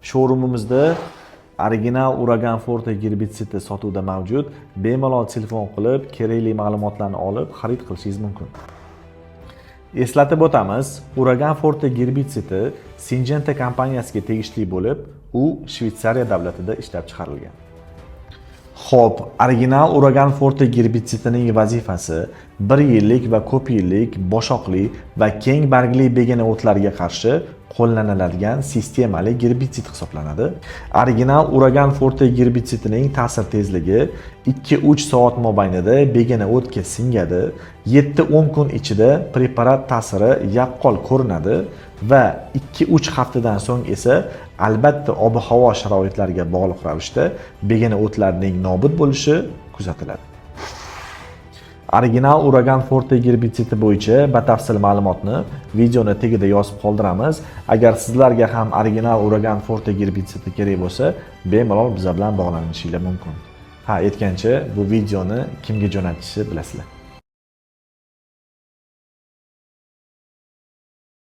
Showroomimizda original Uragan Forte gerbitsidi sotuvda mavjud. Bemalol telefon qilib, kerakli ma'lumotlarni olib, xarid qilishingiz mumkin. Eslatib o'tamiz, Uragan Forte gerbitsidi Syngenta kompaniyasiga tegishli bo'lib, u Shveysariya davlatida ishlab chiqarilgan. Xo'p, original Uragan Forte gerbitsidining vazifasi 1 yillik va ko'p yillik boshoqli va keng bargli begona o'tlarga qarshi qo'llaniladigan sistemali gerbitsid hisoblanadi. Original Uragan Forte gerbitsidining ta'sir tezligi 2-3 soat mobaynida begona o'tga singadi, 7-10 kun ichida preparat ta'siri yaqqol ko'rinadi va 2-3 haftadan so'ng esa albatta ob-havo sharoitlariga bog'liq ravishda begona o'tlarning nobud bo'lishi kuzatiladi. Original Uragan Forte gerbitsidi bo'yicha batafsil ma'lumotni videoni tagida yozib qoldiramiz. Agar sizlarga ham original Uragan Forte gerbitsidi kerak bo'lsa, bemalol biz bilan bog'lanishingiz mumkin. Aytgancha, bu videoni kimga jo'natishni bilasizlar.